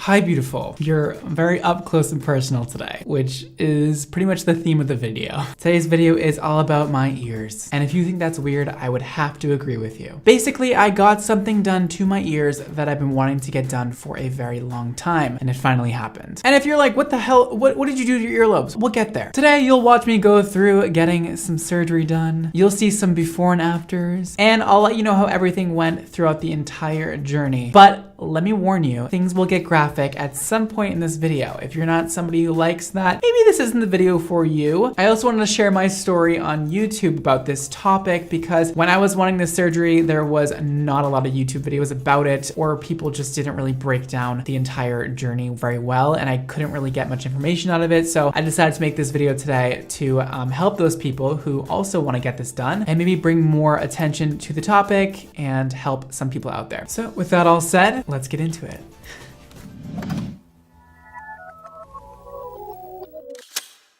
Hi beautiful. You're very up close and personal today, which is pretty much the theme of the video. Today's video is all about my ears. And if you think that's weird, I would have to agree with you. Basically, I got something done to my ears that I've been wanting to get done for a very long time, and it finally happened. And if you're like, what the hell, what did you do to your earlobes? We'll get there. Today, you'll watch me go through getting some surgery done. You'll see some before and afters, and I'll let you know how everything went throughout the entire journey. But let me warn you, things will get graphic at some point in this video. If you're not somebody who likes that, maybe this isn't the video for you. I also wanted to share my story on YouTube about this topic because when I was wanting this surgery, there was not a lot of YouTube videos about it, or people just didn't really break down the entire journey very well, and I couldn't really get much information out of it. So I decided to make this video today to help those people who also want to get this done and maybe bring more attention to the topic and help some people out there. So with that all said, let's get into it.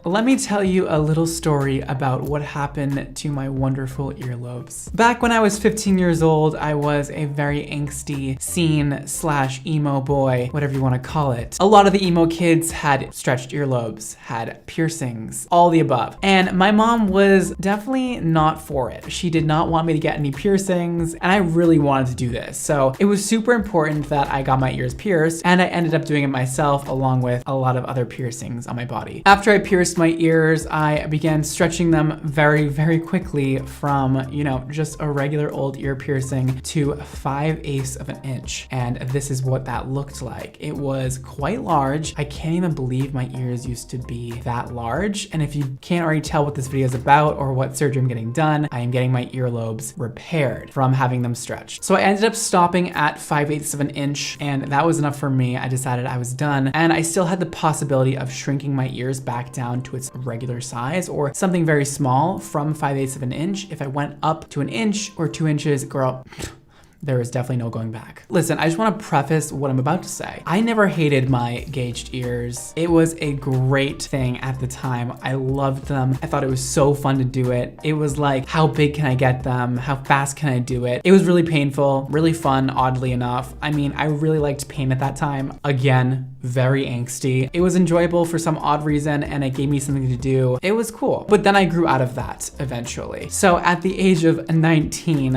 Let me tell you a little story about what happened to my wonderful earlobes. Back when I was 15 years old, I was a very angsty scene/emo boy, whatever you want to call it. A lot of the emo kids had stretched earlobes, had piercings, all the above. And my mom was definitely not for it. She did not want me to get any piercings, and I really wanted to do this. So it was super important that I got my ears pierced, and I ended up doing it myself along with a lot of other piercings on my body. After I pierced my ears, I began stretching them very, very quickly from, just a regular old ear piercing to 5/8 of an inch. And this is what that looked like. It was quite large. I can't even believe my ears used to be that large. And if you can't already tell what this video is about or what surgery I'm getting done, I am getting my earlobes repaired from having them stretched. So I ended up stopping at 5/8 of an inch, and that was enough for me. I decided I was done, and I still had the possibility of shrinking my ears back down to its regular size or something very small from 5/8 of an inch. If I went up to an inch or 2 inches, girl, there is definitely no going back. Listen, I just want to preface what I'm about to say. I never hated my gauged ears. It was a great thing at the time. I loved them. I thought it was so fun to do it. It was like, how big can I get them? How fast can I do it? It was really painful, really fun, oddly enough. I mean, I really liked pain at that time. Again, very angsty. It was enjoyable for some odd reason, and it gave me something to do. It was cool. But then I grew out of that eventually. So at the age of 19,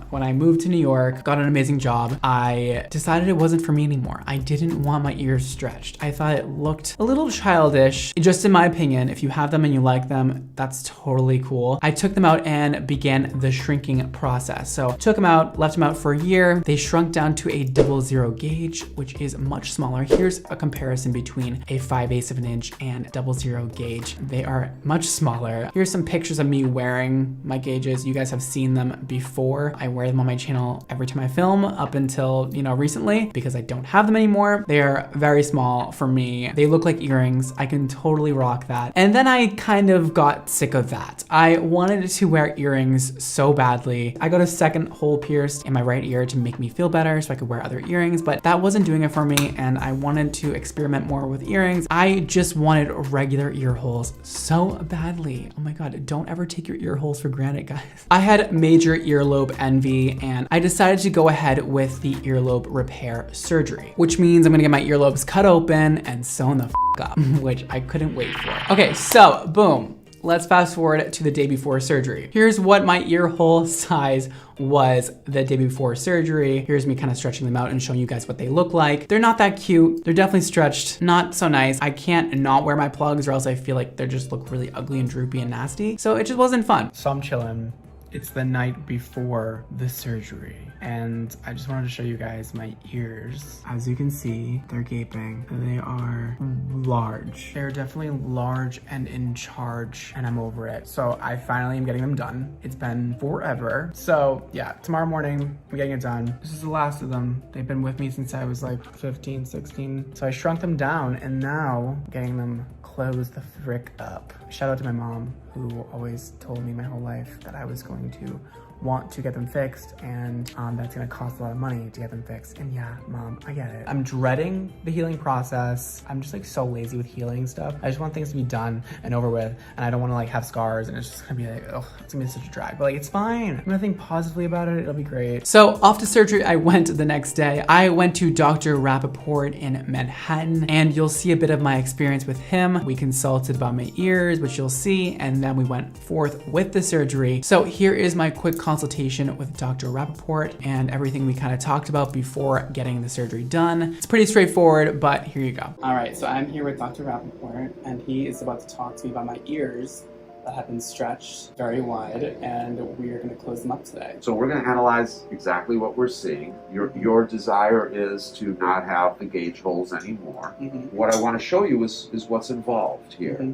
when I moved to New York, got an amazing job, I decided it wasn't for me anymore. I didn't want my ears stretched. I thought it looked a little childish. Just in my opinion, if you have them and you like them, that's totally cool. I took them out and began the shrinking process. So took them out, left them out for a year. They shrunk down to a 00 gauge, which is much smaller. Here's a comparison between a 5/8 of an inch and 00 gauge. They are much smaller. Here's some pictures of me wearing my gauges. You guys have seen them before. I wear them on my channel every time I film up until, recently, because I don't have them anymore. They are very small for me. They look like earrings. I can totally rock that. And then I kind of got sick of that. I wanted to wear earrings so badly. I got a second hole pierced in my right ear to make me feel better so I could wear other earrings, but that wasn't doing it for me, and I wanted to experiment more with earrings. I just wanted regular ear holes so badly. Oh my God, don't ever take your ear holes for granted, guys. I had major earlobe envy, and I decided to go ahead with the earlobe repair surgery, which means I'm gonna get my earlobes cut open and sewn the up, which I couldn't wait for. Okay, so boom. Let's fast forward to the day before surgery. Here's what my ear hole size was the day before surgery. Here's me kind of stretching them out and showing you guys what they look like. They're not that cute. They're definitely stretched, not so nice. I can't not wear my plugs or else I feel like they just look really ugly and droopy and nasty. So it just wasn't fun. So I'm chilling. It's the night before the surgery, and I just wanted to show you guys my ears. As you can see, they're gaping. They are large. They're definitely large and in charge, and I'm over it. So I finally am getting them done. It's been forever. So yeah, tomorrow morning, I'm getting it done. This is the last of them. They've been with me since I was like 15, 16. So I shrunk them down, and now I'm getting them closed the frick up. Shout out to my mom, who always told me my whole life that I was going to want to get them fixed, and that's gonna cost a lot of money to get them fixed. And yeah, Mom, I get it. I'm dreading the healing process. I'm just like so lazy with healing stuff. I just want things to be done and over with, and I don't want to like have scars, and it's just gonna be like, oh, it's gonna be such a drag. But like, it's fine. I'm gonna think positively about it. It'll be great. So off to surgery I went the next day. I went to Dr. Rappaport in Manhattan, and you'll see a bit of my experience with him. We consulted about my ears, which you'll see, and then we went forth with the surgery. So here is my quick consultation with Dr. Rappaport and everything we kind of talked about before getting the surgery done. It's pretty straightforward, but here you go. All right, so I'm here with Dr. Rappaport, and he is about to talk to me about my ears that have been stretched very wide, and we are going to close them up today. So we're going to analyze exactly what we're seeing. Your desire is to not have the gauge holes anymore. What I want to show you is what's involved here.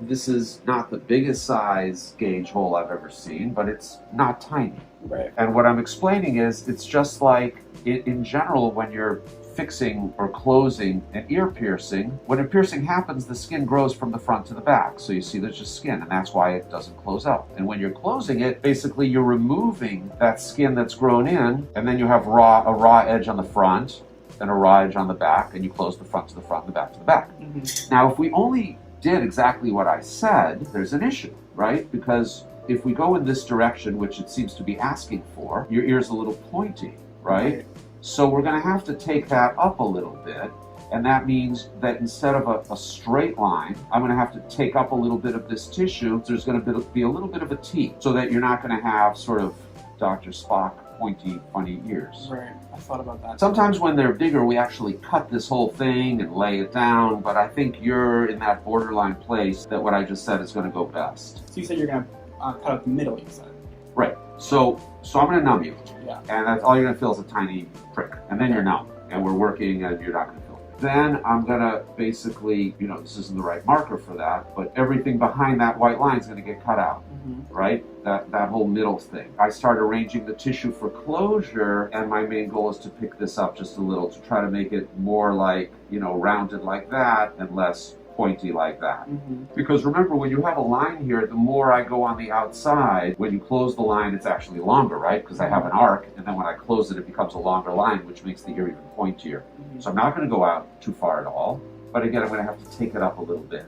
This is not the biggest size gauge hole I've ever seen, but it's not tiny. Right. And what I'm explaining is it's just like in general when you're fixing or closing an ear piercing. When a piercing happens, the skin grows from the front to the back. So you see there's just skin, and that's why it doesn't close up. And when you're closing it, basically you're removing that skin that's grown in, and then you have a raw edge on the front and a raw edge on the back, and you close the front to the front and the back to the back. Now, if we only did exactly what I said, there's an issue, right? Because if we go in this direction, which it seems to be asking for, your ear's a little pointy, right? So we're going to have to take that up a little bit, and that means that instead of a straight line, I'm going to have to take up a little bit of this tissue. There's going to be a little bit of a T, so that you're not going to have sort of Dr. Spock pointy, funny ears. Right, I thought about that. Sometimes when they're bigger, we actually cut this whole thing and lay it down, but I think you're in that borderline place that what I just said is going to go best. So you said you're going to cut out the middle, you said? Right. So I'm going to numb you. Yeah. And that's all you're going to feel is a tiny prick. And then you're numb. And we're working and you're not going to feel it. Then I'm going to basically, this isn't the right marker for that, but everything behind that white line is going to get cut out. Right? That whole middle thing. I start arranging the tissue for closure, and my main goal is to pick this up just a little to try to make it more like, rounded like that and less pointy like that. Because remember, when you have a line here, the more I go on the outside, when you close the line, it's actually longer, right? Because I have an arc, and then when I close it, it becomes a longer line, which makes the ear even pointier. So I'm not going to go out too far at all. But again, I'm going to have to take it up a little bit.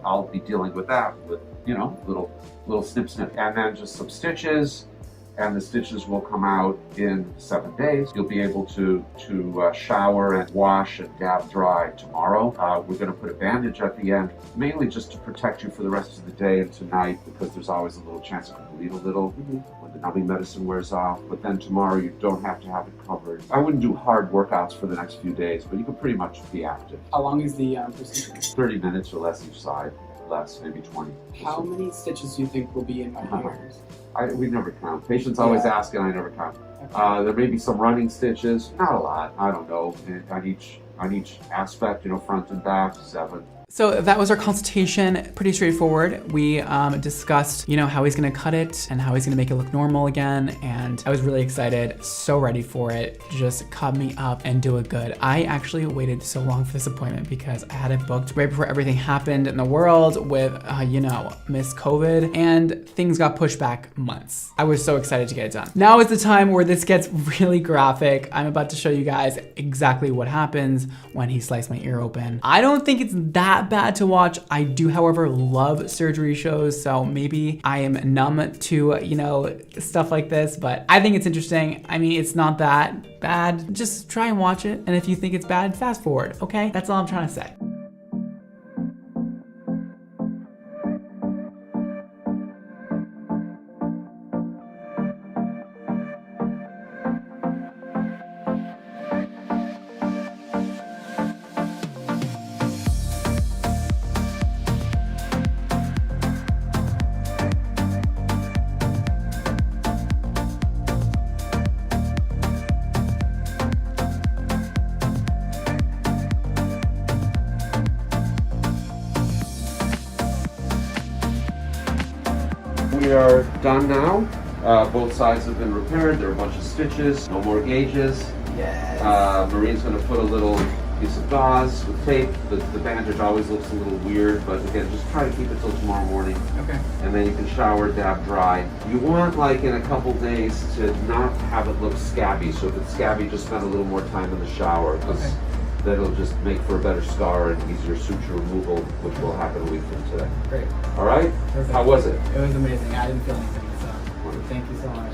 I'll be dealing with that with, little snip, and then just some stitches, and the stitches will come out in 7 days. You'll be able to shower and wash and dab dry tomorrow. We're going to put a bandage at the end, mainly just to protect you for the rest of the day and tonight, because there's always a little chance it could bleed a little when the numbing medicine wears off. But then tomorrow you don't have to have it covered. I wouldn't do hard workouts for the next few days, but you can pretty much be active. How long is the procedure? 30 minutes or less each side. Less, maybe 20. How many stitches do you think will be in my ears? We never count. Patients always ask, and I never count. Okay. There may be some running stitches, not a lot. I don't know. On each aspect, front and back, 7. So that was our consultation, pretty straightforward. We discussed, how he's gonna cut it and how he's gonna make it look normal again. And I was really excited, so ready for it. Just cut me up and do it good. I actually waited so long for this appointment because I had it booked right before everything happened in the world with, Miss COVID, and things got pushed back months. I was so excited to get it done. Now is the time where this gets really graphic. I'm about to show you guys exactly what happens when he sliced my ear open. I don't think it's that bad to watch. I do, however, love surgery shows, so maybe I am numb to, stuff like this, but I think it's interesting. I mean, it's not that bad. Just try and watch it, and if you think it's bad, fast forward, okay? That's all I'm trying to say. We are done now. Both sides have been repaired. There are a bunch of stitches, no more gauges. Yes. Marine's going to put a little piece of gauze with tape. The bandage always looks a little weird, but again, just try to keep it till tomorrow morning. Okay. And then you can shower, dab, dry. You want, like, in a couple days to not have it look scabby. So if it's scabby, just spend a little more time in the shower, because that'll just make for a better scar and easier suture removal, which will happen a week from today. Great. All right? Perfect. How was it? It was amazing. I didn't feel anything, so thank you so much.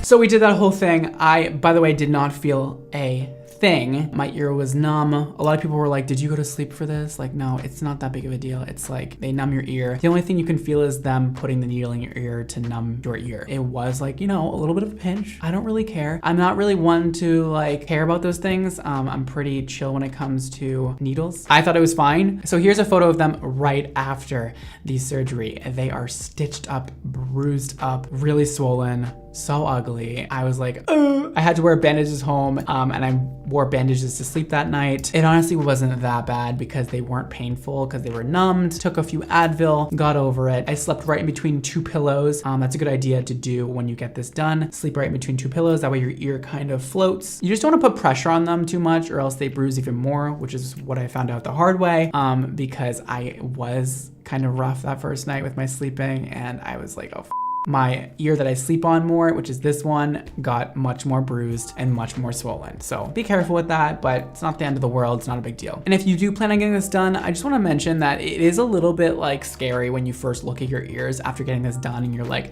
So we did that whole thing. I, by the way, did not feel a thing. My ear was numb. A lot of people were like, did you go to sleep for this? Like, no, it's not that big of a deal. It's like they numb your ear. The only thing you can feel is them putting the needle in your ear to numb your ear. It was like, you know, a little bit of a pinch. I don't really care. I'm not really one to like care about those things. I'm pretty chill when it comes to needles. I thought it was fine. So here's a photo of them right after the surgery. They are stitched up, bruised up, really swollen, so ugly. I was like, ugh. I had to wear bandages home, and I wore bandages to sleep that night. It honestly wasn't that bad because they weren't painful, because they were numbed. Took a few Advil, got over it. I slept right in between two pillows. That's a good idea to do when you get this done. Sleep right in between two pillows. That way your ear kind of floats. You just don't want to put pressure on them too much or else they bruise even more, which is what I found out the hard way, because I was kind of rough that first night with my sleeping, and I was like, oh, my ear that I sleep on more, which is this one, got much more bruised and much more swollen. So be careful with that, but it's not the end of the world. It's not a big deal. And if you do plan on getting this done, I just want to mention that it is a little bit like scary when you first look at your ears after getting this done and you're like,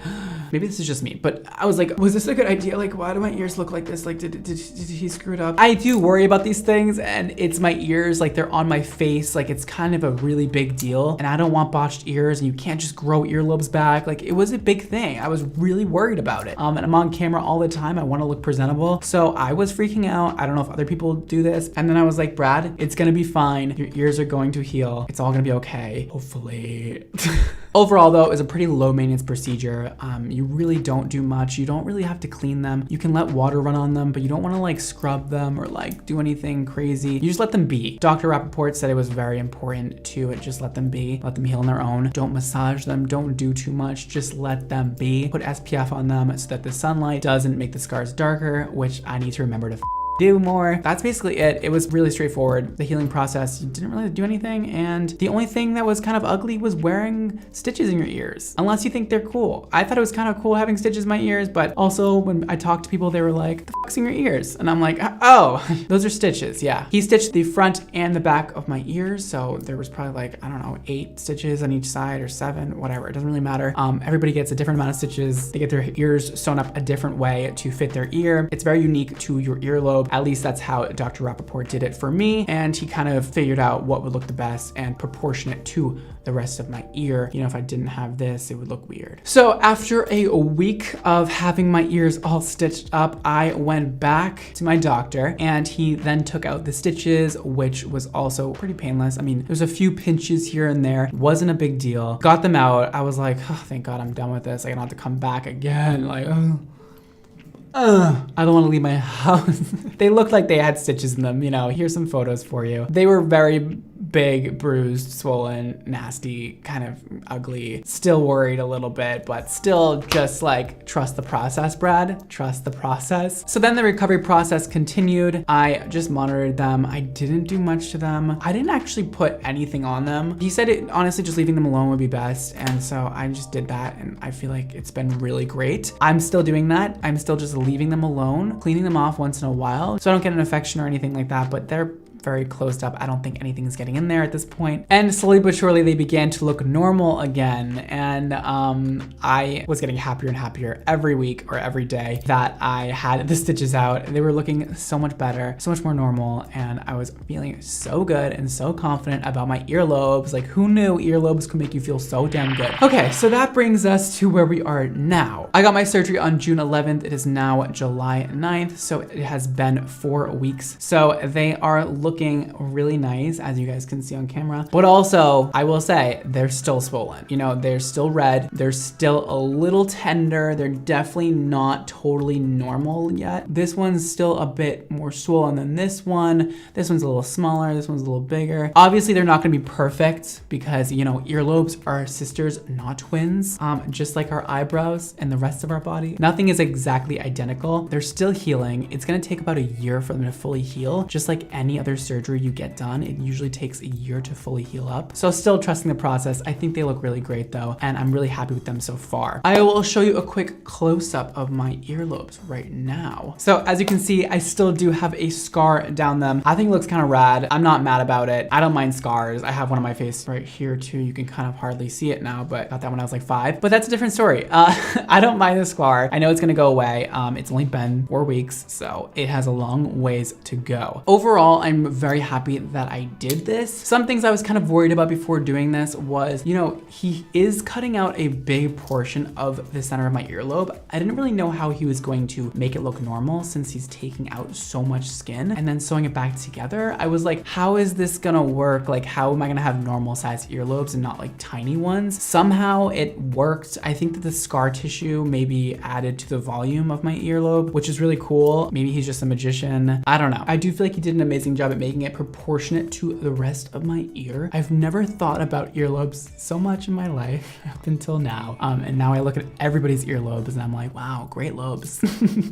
maybe this is just me, but I was like, was this a good idea? Like, why do my ears look like this? Like, did he screw it up? I do worry about these things, and it's my ears, like they're on my face. Like it's kind of a really big deal, and I don't want botched ears, and you can't just grow earlobes back. Like it was a big thing. I was really worried about it. And I'm on camera all the time. I want to look presentable. So I was freaking out. I don't know if other people do this. And then I was like, Brad, it's gonna be fine. Your ears are going to heal. It's all gonna be okay, hopefully. Overall though, it was a pretty low maintenance procedure. You really don't do much. You don't really have to clean them. You can let water run on them, but you don't want to like scrub them or like do anything crazy. You just let them be. Dr. Rappaport said it was very important to just let them be, let them heal on their own. Don't massage them, don't do too much, just let them be. Put SPF on them so that the sunlight doesn't make the scars darker, which I need to remember to do more. That's basically it. It was really straightforward. The healing process, you didn't really do anything, and the only thing that was kind of ugly was wearing stitches in your ears, unless you think they're cool. I thought it was kind of cool having stitches in my ears, but also when I talked to people, they were like, the fuck's in your ears? And I'm like, oh, those are stitches, yeah. He stitched the front and the back of my ears, so there was probably like, I don't know, 8 stitches on each side or 7, whatever, it doesn't really matter. Everybody gets a different amount of stitches. They get their ears sewn up a different way to fit their ear. It's very unique to your earlobe. At least that's how Dr. Rappaport did it for me. And he kind of figured out what would look the best and proportionate to the rest of my ear. You know, if I didn't have this, it would look weird. So after a week of having my ears all stitched up, I went back to my doctor and he then took out the stitches, which was also pretty painless. I mean, there's a few pinches here and there. Wasn't a big deal. Got them out. I was like, oh, thank God I'm done with this. I don't have to come back again. Like, oh. I don't want to leave my house. They looked like they had stitches in them, you know. Here's some photos for you. They were very big, bruised, swollen, nasty, kind of ugly. Still worried a little bit, but still just like, trust the process, Brad. Trust the process. So then the recovery process continued. I just monitored them. I didn't do much to them. I didn't actually put anything on them. He said honestly, just leaving them alone would be best. And so I just did that, and I feel like it's been really great. I'm still doing that. I'm still just leaving them alone, cleaning them off once in a while so I don't get an infection or anything like that, but they're very closed up. I don't think anything's getting in there at this point. And slowly but surely they began to look normal again. And I was getting happier and happier every week or every day that I had the stitches out. They were looking so much better, so much more normal. And I was feeling so good and so confident about my earlobes. Like, who knew earlobes could make you feel so damn good? Okay, so that brings us to where we are now. I got my surgery on June 11th. It is now July 9th. So it has been 4 weeks. So they are looking looking really nice, as you guys can see on camera. But also, I will say, they're still swollen. You know, they're still red. They're still a little tender. They're definitely not totally normal yet. This one's still a bit more swollen than this one. This one's a little smaller. This one's a little bigger. Obviously, they're not gonna be perfect because, you know, earlobes are sisters, not twins. Just like our eyebrows and the rest of our body. Nothing is exactly identical. They're still healing. It's gonna take about a year for them to fully heal. Just like any other surgery you get done, it usually takes a year to fully heal up. So still trusting the process. I think they look really great though, and I'm really happy with them so far. I will show you a quick close-up of my earlobes right now. So as you can see, I still do have a scar down them. I think it looks kind of rad. I'm not mad about it. I don't mind scars. I have one on my face right here too. You can kind of hardly see it now, but got that when I was like 5. But that's a different story. I don't mind the scar. I know it's gonna go away. It's only been 4 weeks, so it has a long ways to go. Overall, I'm very happy that I did this. Some things I was kind of worried about before doing this was, you know, he is cutting out a big portion of the center of my earlobe. I didn't really know how he was going to make it look normal since he's taking out so much skin and then sewing it back together. I was like, how is this gonna work? Like, how am I gonna have normal sized earlobes and not like tiny ones? Somehow it worked. I think that the scar tissue maybe added to the volume of my earlobe, which is really cool. Maybe he's just a magician. I don't know. I do feel like he did an amazing job at making it proportionate to the rest of my ear. I've never thought about earlobes so much in my life up until now. And now I look at everybody's earlobes and I'm like, wow, great lobes.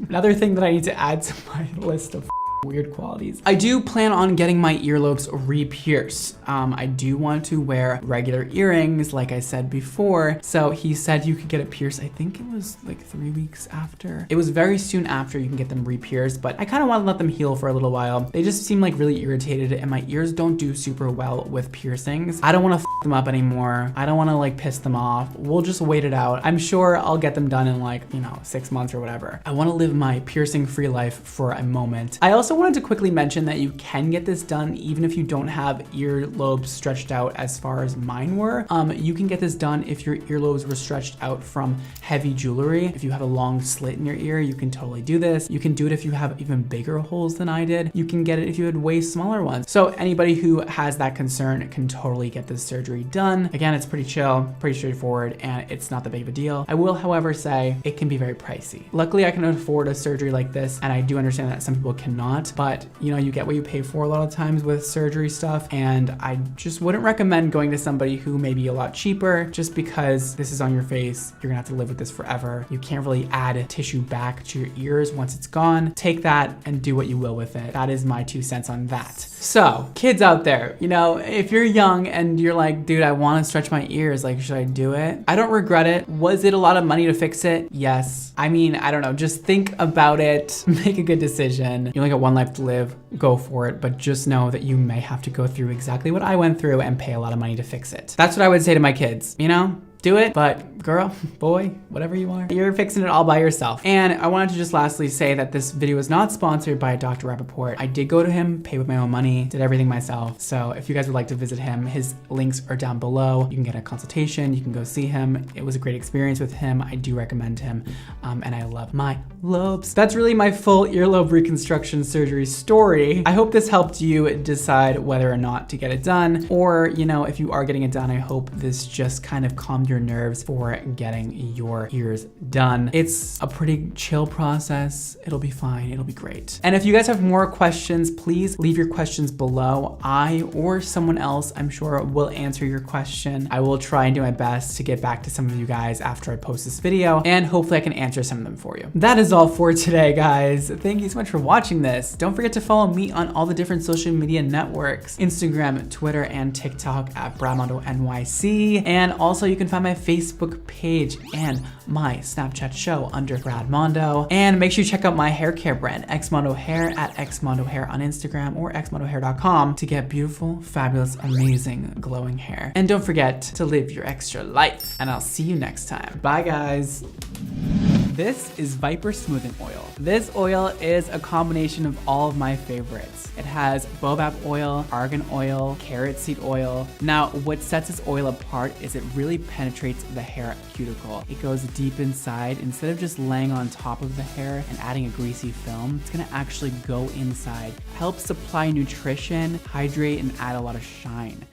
Another thing that I need to add to my list of weird qualities. I do plan on getting my earlobes re-pierced. I do want to wear regular earrings, like I said before. So he said you could get it pierced. I think it was like 3 weeks after. It was very soon after you can get them re-pierced, but I kind of want to let them heal for a little while. They just seem like really irritated and my ears don't do super well with piercings. I don't want to f them up anymore. I don't want to like piss them off. We'll just wait it out. I'm sure I'll get them done in like, you know, 6 months or whatever. I want to live my piercing-free life for a moment. I also wanted to quickly mention that you can get this done even if you don't have earlobes stretched out as far as mine were. You can get this done if your earlobes were stretched out from heavy jewelry. If you have a long slit in your ear, you can totally do this. You can do it if you have even bigger holes than I did. You can get it if you had way smaller ones. So anybody who has that concern can totally get this surgery done. Again, it's pretty chill, pretty straightforward, and it's not that big of a deal. I will, however, say it can be very pricey. Luckily, I can afford a surgery like this, and I do understand that some people cannot, but you know, you get what you pay for a lot of times with surgery stuff, and I just wouldn't recommend going to somebody who may be a lot cheaper just because this is on your face. You're gonna have to live with this forever. You can't really add tissue back to your ears once it's gone. Take that and do what you will with it. That is my 2 cents on that. So, kids out there, you know, if you're young and you're like, dude, I wanna stretch my ears, like, should I do it? I don't regret it. Was it a lot of money to fix it? Yes. I mean, I don't know, just think about it, make a good decision. You only got one life to live, go for it, but just know that you may have to go through exactly what I went through and pay a lot of money to fix it. That's what I would say to my kids, you know? Do it, but girl, boy, whatever you are, you're fixing it all by yourself. And I wanted to just lastly say that this video is not sponsored by Dr. Rappaport. I did go to him, pay with my own money, did everything myself. So if you guys would like to visit him, his links are down below. You can get a consultation, you can go see him. It was a great experience with him. I do recommend him, and I love my lobes. That's really my full earlobe reconstruction surgery story. I hope this helped you decide whether or not to get it done, or, you know, if you are getting it done, I hope this just kind of calmed your nerves for getting your ears done. It's a pretty chill process. It'll be fine. It'll be great. And if you guys have more questions, please leave your questions below. I or someone else, I'm sure, will answer your question. I will try and do my best to get back to some of you guys after I post this video, and hopefully I can answer some of them for you. That is all for today, guys. Thank you so much for watching this. Don't forget to follow me on all the different social media networks, Instagram, Twitter, and TikTok at Bradmondo NYC. And also you can find my Facebook page and my Snapchat show under Bradmondo. And make sure you check out my hair care brand, Xmondo Hair, at Xmondo Hair on Instagram or xmondohair.com to get beautiful, fabulous, amazing, glowing hair. And don't forget to live your extra life. And I'll see you next time. Bye, guys. This is Viper Smoothing Oil. This oil is a combination of all of my favorites. It has baobab oil, argan oil, carrot seed oil. Now, what sets this oil apart is it really penetrates the hair cuticle. It goes deep inside. Instead of just laying on top of the hair and adding a greasy film, it's gonna actually go inside, help supply nutrition, hydrate, and add a lot of shine.